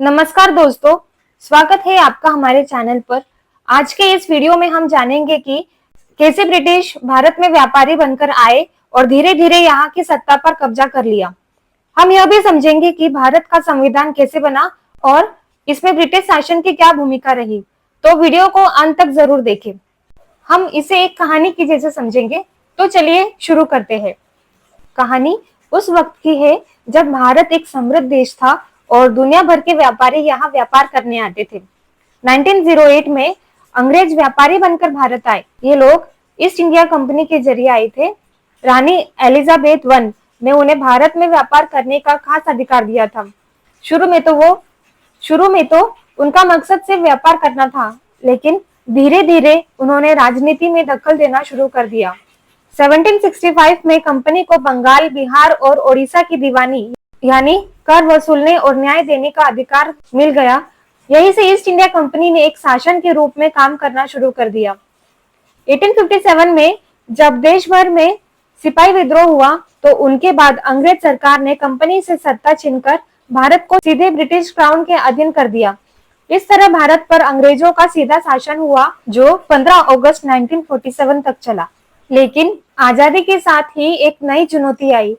नमस्कार दोस्तों, स्वागत है आपका हमारे चैनल पर। आज के इस वीडियो में हम जानेंगे कि कैसे ब्रिटिश भारत में व्यापारी बनकर आए और धीरे धीरे यहाँ की सत्ता पर कब्जा कर लिया। हम यह भी समझेंगे कि भारत का संविधान कैसे बना और इसमें ब्रिटिश शासन की क्या भूमिका रही। तो वीडियो को अंत तक जरूर देखें। हम इसे एक कहानी की जैसे समझेंगे। तो चलिए शुरू करते हैं। कहानी उस वक्त की है जब भारत एक समृद्ध देश था और दुनिया भर के व्यापारी यहाँ व्यापार करने आते थे। 1908 में अंग्रेज व्यापारी बनकर भारत आए। ये लोग ईस्ट इंडिया कंपनी के जरिए आए थे। रानी एलिजाबेथ वन ने उन्हें भारत में व्यापार करने का खास अधिकार दिया था। शुरू में तो उनका मकसद सिर्फ व्यापार करना था, लेकिन धीरे धीरे उन्होंने राजनीति में दखल देना शुरू कर दिया। 1765 में कंपनी को बंगाल, बिहार और ओडिशा की दीवानी यानी कर वसूलने और न्याय देने का अधिकार मिल गया। यहीं से ईस्ट इंडिया कंपनी ने एक शासन के रूप में काम करना शुरू कर दिया। 1857 में जब देश भर में सिपाही विद्रोह हुआ तो उनके बाद अंग्रेज सरकार ने कंपनी से सत्ता छीनकर भारत को सीधे ब्रिटिश क्राउन के अधीन कर दिया। इस तरह भारत पर अंग्रेजों का सीधा शासन हुआ, जो 15 अगस्त 1947 तक चला। लेकिन आजादी के साथ ही एक नई चुनौती आई।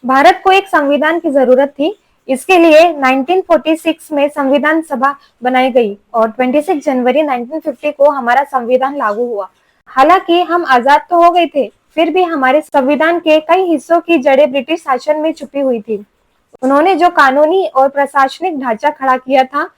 भारत को एक संविधान की जरूरत थी। इसके लिए 1946 में संविधान सभा बनाई गई और 26 जनवरी 1950 को हमारा संविधान लागू हुआ। हालांकि हम आजाद तो हो गए थे, फिर भी हमारे संविधान के कई हिस्सों की जड़ें ब्रिटिश शासन में छुपी हुई थी। उन्होंने जो कानूनी और प्रशासनिक ढांचा खड़ा किया था,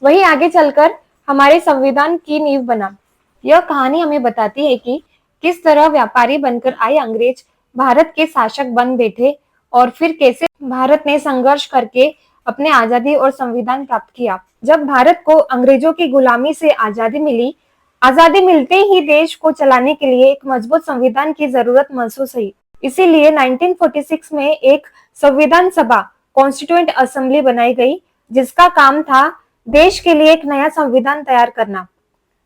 वही आगे चलकर हमारे संविधान की नींव बना। यह कहानी हमें बताती है कि किस तरह व्यापारी बनकर आए अंग्रेज भारत के शासक बन बैठे और फिर कैसे भारत ने संघर्ष करके अपने आजादी और संविधान प्राप्त किया। जब भारत को अंग्रेजों की गुलामी से आजादी मिली, आजादी मिलते ही देश को चलाने के लिए एक मजबूत संविधान की जरूरत महसूस हुई। इसीलिए 1946 में एक संविधान सभा कॉन्स्टिट्यूएंट असेंबली बनाई गई, जिसका काम था देश के लिए एक नया संविधान तैयार करना।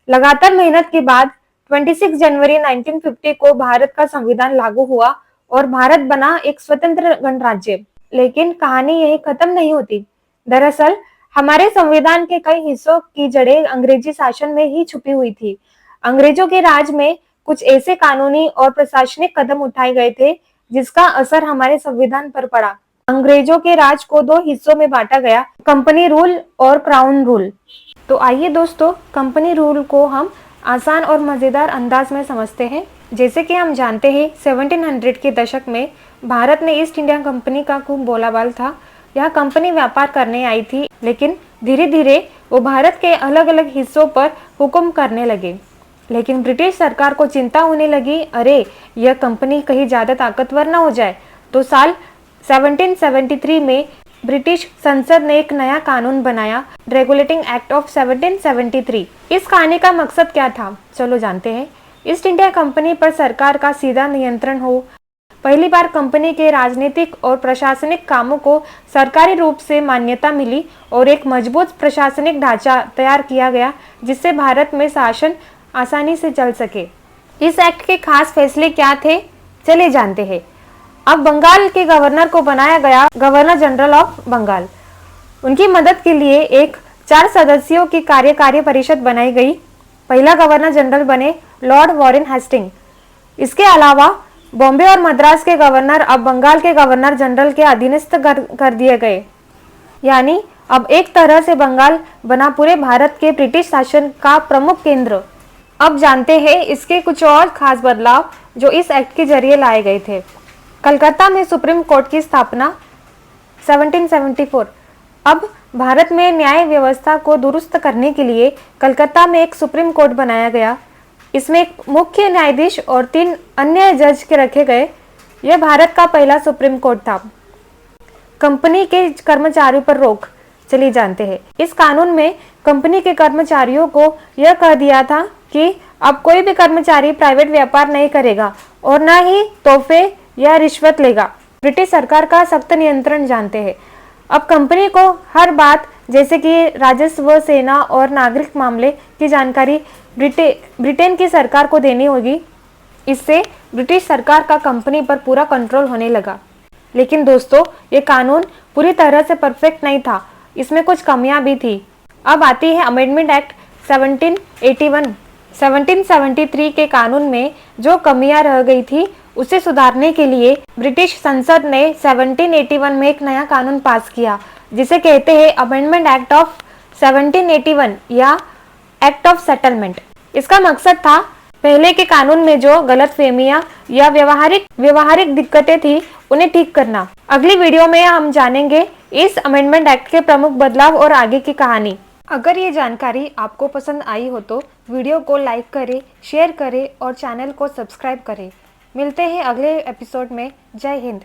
लगातार मेहनत के बाद 26 जनवरी 1950 को भारत का संविधान लागू हुआ और भारत बना एक स्वतंत्र गणराज्य। लेकिन कहानी यही खत्म नहीं होती। दरअसल हमारे संविधान के कई हिस्सों की जड़ें अंग्रेजी शासन में ही छुपी हुई थी। अंग्रेजों के राज में कुछ ऐसे कानूनी और प्रशासनिक कदम उठाए गए थे जिसका असर हमारे संविधान पर पड़ा। अंग्रेजों के राज को दो हिस्सों में बांटा गया, कंपनी रूल और क्राउन रूल। तो आइए दोस्तों, कंपनी रूल को हम आसान और मजेदार अंदाज में समझते हैं। जैसे कि हम जानते हैं 1700 के दशक में भारत में ईस्ट इंडिया कंपनी का खूब बोलाबाल था। यह कंपनी व्यापार करने आई थी, लेकिन धीरे धीरे वो भारत के अलग अलग हिस्सों पर हुक्म करने लगे। लेकिन ब्रिटिश सरकार को चिंता होने लगी, अरे यह कंपनी कहीं ज्यादा ताकतवर ना हो जाए। तो साल 1773 में ब्रिटिश संसद ने एक नया कानून बनाया, रेगुलेटिंग एक्ट ऑफ 1773। इस कहानी का मकसद क्या था, चलो जानते हैं। ईस्ट इंडिया कंपनी पर सरकार का सीधा नियंत्रण हो। पहली बार कंपनी के राजनीतिक और प्रशासनिक कामों को सरकारी रूप से मान्यता मिली और एक मजबूत प्रशासनिक ढांचा तैयार किया गया, जिससे भारत में शासन आसानी से चल सके। इस एक्ट के खास फैसले क्या थे, चलिए जानते हैं। अब बंगाल के गवर्नर को बनाया गया गवर्नर जनरल ऑफ बंगाल। उनकी मदद के लिए एक 4 सदस्यों की कार्यकारी परिषद बनाई गई। पहला गवर्नर जनरल बने लॉर्ड वॉरेन हेस्टिंग। इसके अलावा बॉम्बे और मद्रास के गवर्नर अब बंगाल के गवर्नर जनरल के अधीनस्थ कर दिए गए। यानी अब एक तरह से बंगाल बना पूरे भारत के ब्रिटिश शासन का प्रमुख केंद्र। अब जानते हैं इसके कुछ और खास बदलाव जो इस एक्ट के जरिए लाए गए थे। कलकत्ता में सुप्रीम कोर्ट की स्थापना 1774। अब भारत में न्याय व्यवस्था को दुरुस्त करने के लिए कलकत्ता में एक सुप्रीम कोर्ट बनाया गया। इसमें एक मुख्य न्यायाधीश और 3 अन्य जज के रखे गए। यह भारत का पहला सुप्रीम कोर्ट था। कंपनी के कर्मचारियों पर रोक, चलिए जानते हैं। इस कानून में कंपनी के कर्मचारियों को यह कह दिया था कि अब कोई भी कर्मचारी प्राइवेट व्यापार नहीं करेगा और न ही तोहफे या रिश्वत लेगा। ब्रिटिश सरकार का सख्त नियंत्रण जानते हैं। अब कंपनी को हर बात जैसे कि राजस्व, सेना और नागरिक मामले की जानकारी ब्रिटेन की सरकार को देनी होगी। इससे ब्रिटिश सरकार का कंपनी पर पूरा कंट्रोल होने लगा। लेकिन दोस्तों, ये कानून पूरी तरह से परफेक्ट नहीं था। इसमें कुछ कमियां भी थी। अब आती है अमेंडमेंट एक्ट 1781। 1773 के कानून में जो कमियां रह गई थी उसे सुधारने के लिए ब्रिटिश संसद ने 1781 में एक नया कानून पास किया, जिसे कहते हैं अमेंडमेंट एक्ट ऑफ 1781 या एक्ट ऑफ सेटलमेंट। इसका मकसद था पहले के कानून में जो गलतफहमियां या व्यवहारिक दिक्कतें थी उन्हें ठीक करना। अगली वीडियो में हम जानेंगे इस अमेंडमेंट एक्ट के प्रमुख बदलाव और आगे की कहानी। अगर ये जानकारी आपको पसंद आई हो तो वीडियो को लाइक करें, शेयर करें और चैनल को सब्सक्राइब करें। मिलते हैं अगले एपिसोड में। जय हिंद।